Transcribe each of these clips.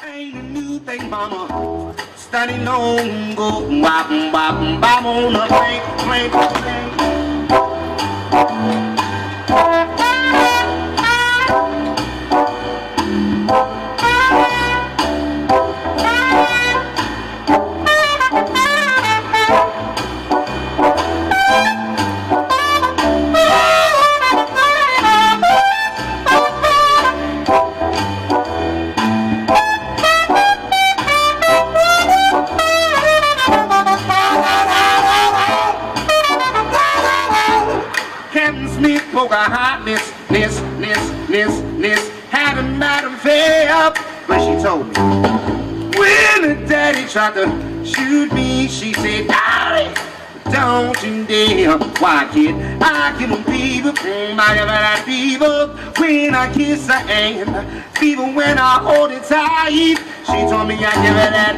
Ain't a new thing, mama. Standing on go bop bop bop on the plank. Captain Smith spoke a hotness, this, had a madam fair, but she told me, when the daddy tried to shoot me, she said, Dolly, don't you dare, why kid, I give him fever, I give her that fever, when I kiss her hand, fever when I hold it tight, she told me I give her that,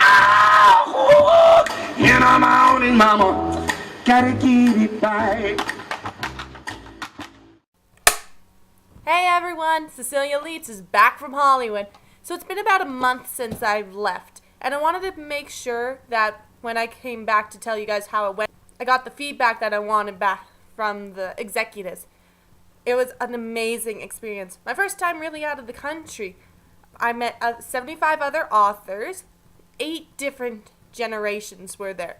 ow, and I'm on it, mama, gotta get it right. Hey everyone, Cecilia Leitz is back from Hollywood. So it's been about a month since I've left, and I wanted to make sure that when I came back to tell you guys how it went, I got the feedback that I wanted back from the executives. It was an amazing experience. My first time really out of the country. I met 75 other authors. 8 different generations were there.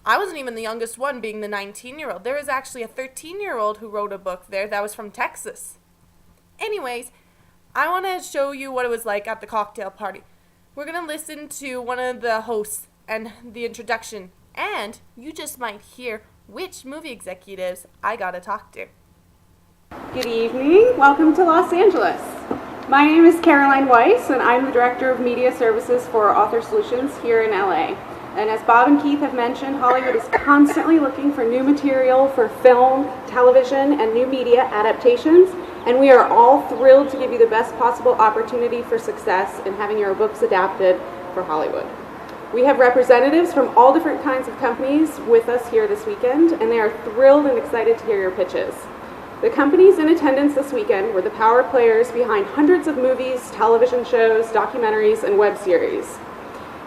I wasn't even the youngest one, being the 19-year-old. There was actually a 13-year-old who wrote a book there that was from Texas. Anyways, I want to show you what it was like at the cocktail party. We're going to listen to one of the hosts and the introduction, and you just might hear which movie executives I got to talk to. Good evening. Welcome to Los Angeles. My name is Caroline Weiss, and I'm the Director of Media Services for Author Solutions here in LA. And as Bob and Keith have mentioned, Hollywood is constantly looking for new material for film, television, and new media adaptations. And we are all thrilled to give you the best possible opportunity for success in having your books adapted for Hollywood. We have representatives from all different kinds of companies with us here this weekend, and they are thrilled and excited to hear your pitches. The companies in attendance this weekend were the power players behind hundreds of movies, television shows, documentaries, and web series.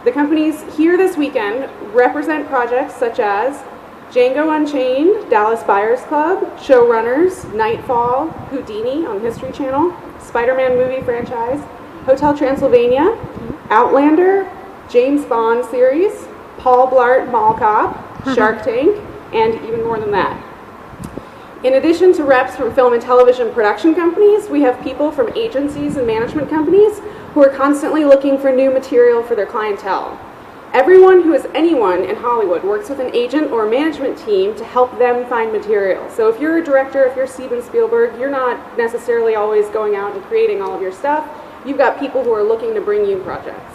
The companies here this weekend represent projects such as Django Unchained, Dallas Buyers Club, Showrunners, Nightfall, Houdini on History Channel, Spider-Man movie franchise, Hotel Transylvania, Outlander, James Bond series, Paul Blart Mall Cop, Shark Tank, and even more than that. In addition to reps from film and television production companies, we have people from agencies and management companies who are constantly looking for new material for their clientele. Everyone who is anyone in Hollywood works with an agent or a management team to help them find material. So if you're a director, if you're Steven Spielberg, you're not necessarily always going out and creating all of your stuff. You've got people who are looking to bring you projects.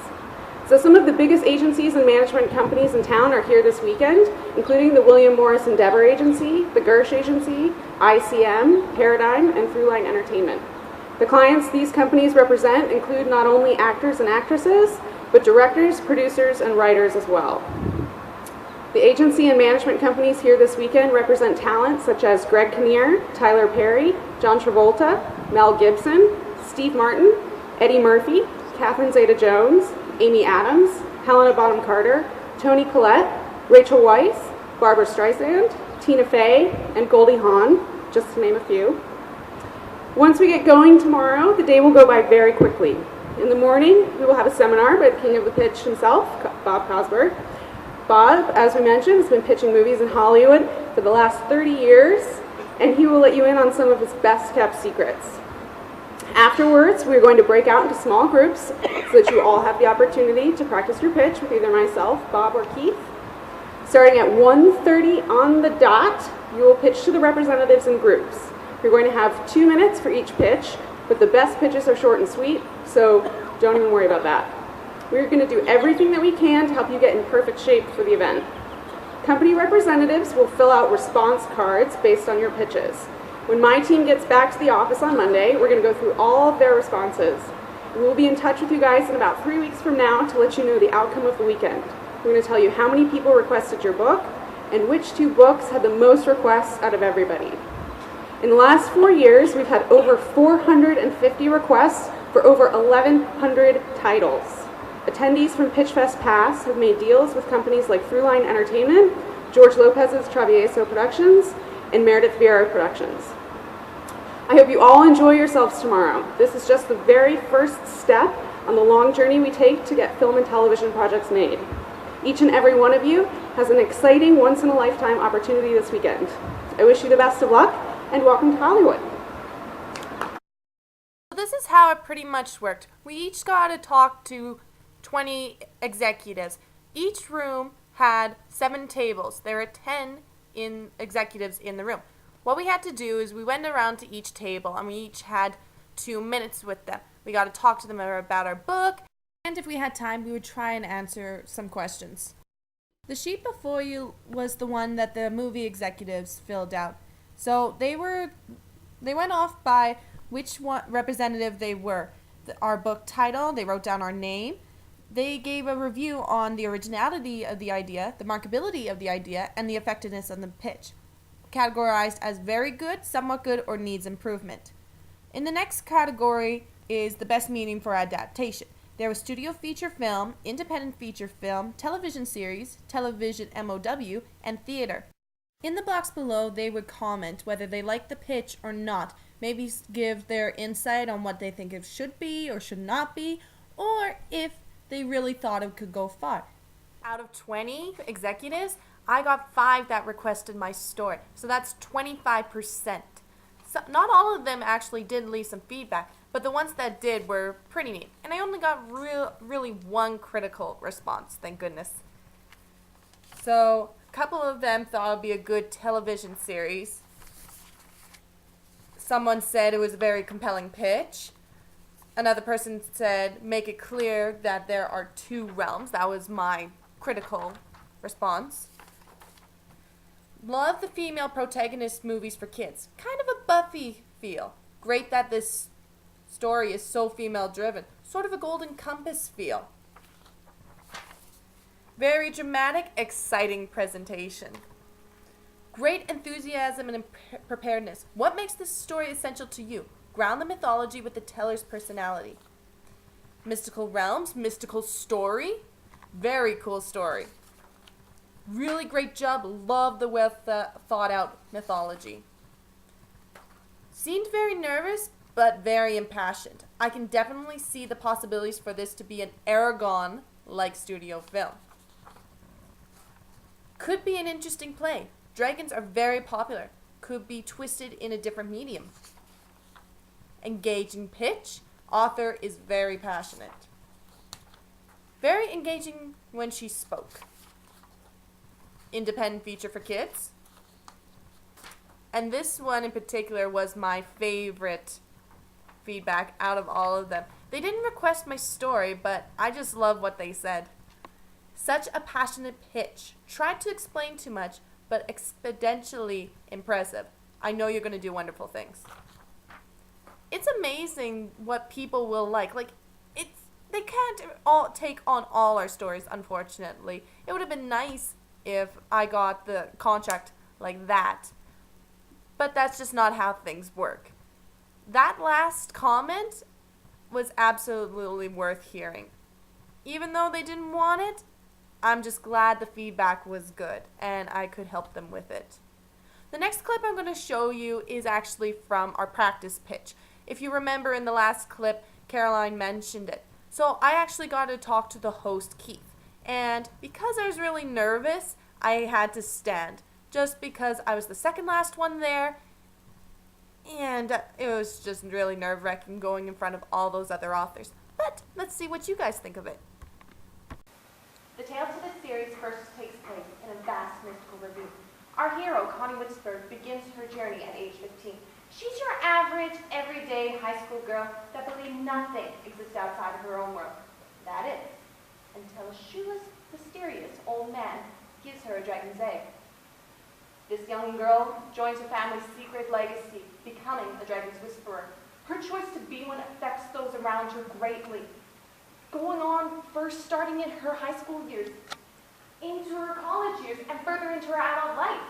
So some of the biggest agencies and management companies in town are here this weekend, including the William Morris Endeavor Agency, the Gersh Agency, ICM, Paradigm, and Throughline Entertainment. The clients these companies represent include not only actors and actresses, but directors, producers, and writers as well. The agency and management companies here this weekend represent talent such as Greg Kinnear, Tyler Perry, John Travolta, Mel Gibson, Steve Martin, Eddie Murphy, Catherine Zeta-Jones, Amy Adams, Helena Bonham Carter, Toni Collette, Rachel Weisz, Barbara Streisand, Tina Fey, and Goldie Hawn, just to name a few. Once we get going tomorrow, the day will go by very quickly. In the morning, we will have a seminar by the king of the pitch himself, Bob Cosberg. Bob, as we mentioned, has been pitching movies in Hollywood for the last 30 years, and he will let you in on some of his best-kept secrets. Afterwards, we're going to break out into small groups so that you all have the opportunity to practice your pitch with either myself, Bob, or Keith. Starting at 1:30 on the dot, you will pitch to the representatives in groups. You're going to have 2 minutes for each pitch, but the best pitches are short and sweet, so don't even worry about that. We're going to do everything that we can to help you get in perfect shape for the event. Company representatives will fill out response cards based on your pitches. When my team gets back to the office on Monday, we're going to go through all of their responses. We'll be in touch with you guys in about 3 weeks from now to let you know the outcome of the weekend. We're going to tell you how many people requested your book and which 2 books had the most requests out of everybody. In the last 4 years, we've had over 450 requests for over 1,100 titles. Attendees from PitchFest Pass have made deals with companies like Throughline Entertainment, George Lopez's Travieso Productions, and Meredith Vieira Productions. I hope you all enjoy yourselves tomorrow. This is just the very first step on the long journey we take to get film and television projects made. Each and every one of you has an exciting once-in-a-lifetime opportunity this weekend. I wish you the best of luck, and welcome to Hollywood. This is how it pretty much worked. We each got to talk to 20 executives. Each room had 7 tables. There were 10 executives in the room. What we had to do is we went around to each table and we each had 2 minutes with them. We got to talk to them about our book, and if we had time, we would try and answer some questions. The sheet before you was the one that the movie executives filled out. So they went off by which one representative they were. Our book title, they wrote down our name. They gave a review on the originality of the idea, the markability of the idea, and the effectiveness of the pitch. Categorized as very good, somewhat good, or needs improvement. In the next category is the best medium for adaptation. There was studio feature film, independent feature film, television series, television MOW, and theater. In the box below, they would comment whether they liked the pitch or not, maybe give their insight on what they think it should be or should not be, or if they really thought it could go far. Out of 20 executives, I got 5 that requested my story, so that's 25%. So not all of them actually did leave some feedback, but the ones that did were pretty neat. And I only got really 1 critical response, thank goodness. So a couple of them thought it would be a good television series. Someone said it was a very compelling pitch. Another person said, make it clear that there are 2 realms. That was my critical response. Love the female protagonist movies for kids. Kind of a Buffy feel. Great that this story is so female driven. Sort of a Golden Compass feel. Very dramatic, exciting presentation. Great enthusiasm and preparedness. What makes this story essential to you? Ground the mythology with the teller's personality. Mystical realms, mystical story. Very cool story. Really great job. Love the well thought out mythology. Seemed very nervous, but very impassioned. I can definitely see the possibilities for this to be an Aragon-like studio film. Could be an interesting play. Dragons are very popular. Could be twisted in a different medium. Engaging pitch. Author is very passionate. Very engaging when she spoke. Independent feature for kids. And this one in particular was my favorite feedback out of all of them. They didn't request my story, but I just love what they said. Such a passionate pitch. Tried to explain too much, but exponentially impressive. I know you're going to do wonderful things. It's amazing what people will like. They can't all take on all our stories, unfortunately. It would have been nice if I got the contract like that. But that's just not how things work. That last comment was absolutely worth hearing. Even though they didn't want it, I'm just glad the feedback was good and I could help them with it. The next clip I'm going to show you is actually from our practice pitch. If you remember in the last clip, Caroline mentioned it. So I actually got to talk to the host, Keith. And because I was really nervous, I had to stand. Just because I was the second last one there. And it was just really nerve-wracking going in front of all those other authors. But let's see what you guys think of it. The tale to this series first takes place in a vast mystical ravine. Our hero, Connie Witzberg, begins her journey at age 15. She's your average, everyday high school girl that believes nothing exists outside of her own world. That is, until a shoeless, mysterious old man gives her a dragon's egg. This young girl joins her family's secret legacy, becoming a dragon's whisperer. Her choice to be one affects those around her greatly. Going on, first starting in her high school years, into her college years, and further into her adult life.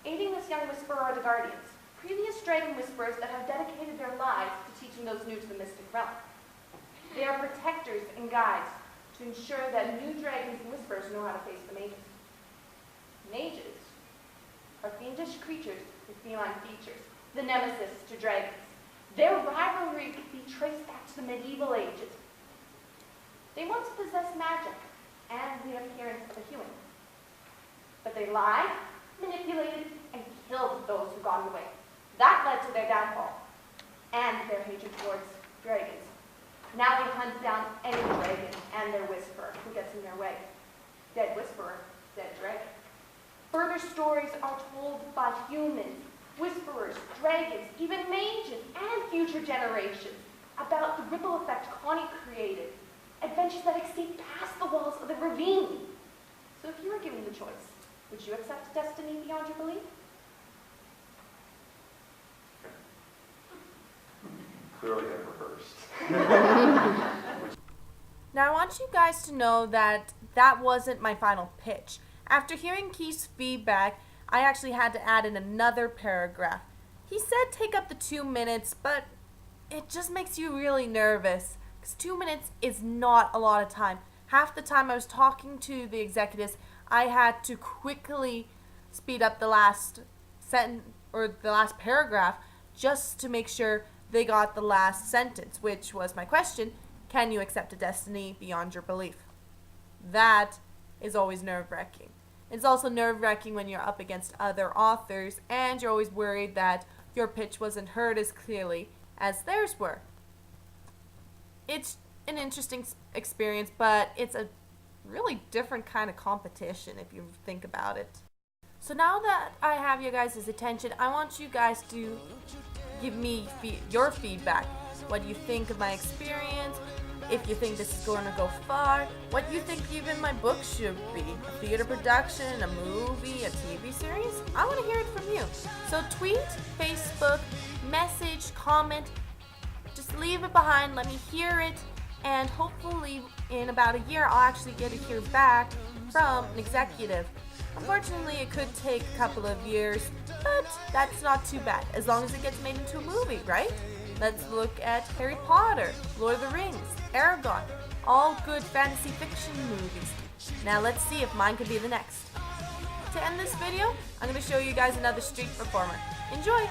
Aiding this young whisperer are the Guardians, previous dragon whisperers that have dedicated their lives to teaching those new to the mystic realm. They are protectors and guides to ensure that new dragons and whisperers know how to face the mages. Mages are fiendish creatures with feline features, the nemesis to dragons. Their rivalry can be traced back to the medieval ages. They once possessed magic and the appearance of a human. But they lied, manipulated, and killed those who got in the way. That led to their downfall and their hatred towards dragons. Now they hunt down any dragon and their whisperer who gets in their way. Dead whisperer, dead dragon. Further stories are told by humans, whisperers, dragons, even mages, and future generations about the ripple effect Connie created, adventures that exceed past the walls of the ravine. So if you were given the choice, would you accept destiny beyond your belief? Clearly I rehearsed. Now I want you guys to know that that wasn't my final pitch. After hearing Keith's feedback, I actually had to add in another paragraph. He said take up to 2 minutes, but it just makes you really nervous, because 2 minutes is not a lot of time. Half the time I was talking to the executives, I had to quickly speed up the last sentence or the last paragraph just to make sure they got the last sentence, which was my question: can you accept a destiny beyond your belief? That is always nerve-wracking. It's also nerve-wracking when you're up against other authors and you're always worried that your pitch wasn't heard as clearly as theirs were. It's an interesting experience, but it's a really different kind of competition if you think about it. So now that I have you guys' attention, I want you guys to give me your feedback. What do you think of my experience? If you think this is going to go far, what do you think even my book should be? A theater production, a movie, a TV series? I want to hear it from you. So tweet, Facebook, message, comment, just leave it behind, let me hear it, and hopefully in about a year I'll actually get to hear back from an executive. Unfortunately, it could take a couple of years, but that's not too bad, as long as it gets made into a movie, right? Let's look at Harry Potter, Lord of the Rings, Aragon, all good fantasy fiction movies. Now let's see if mine could be the next. To end this video, I'm going to show you guys another street performer. Enjoy!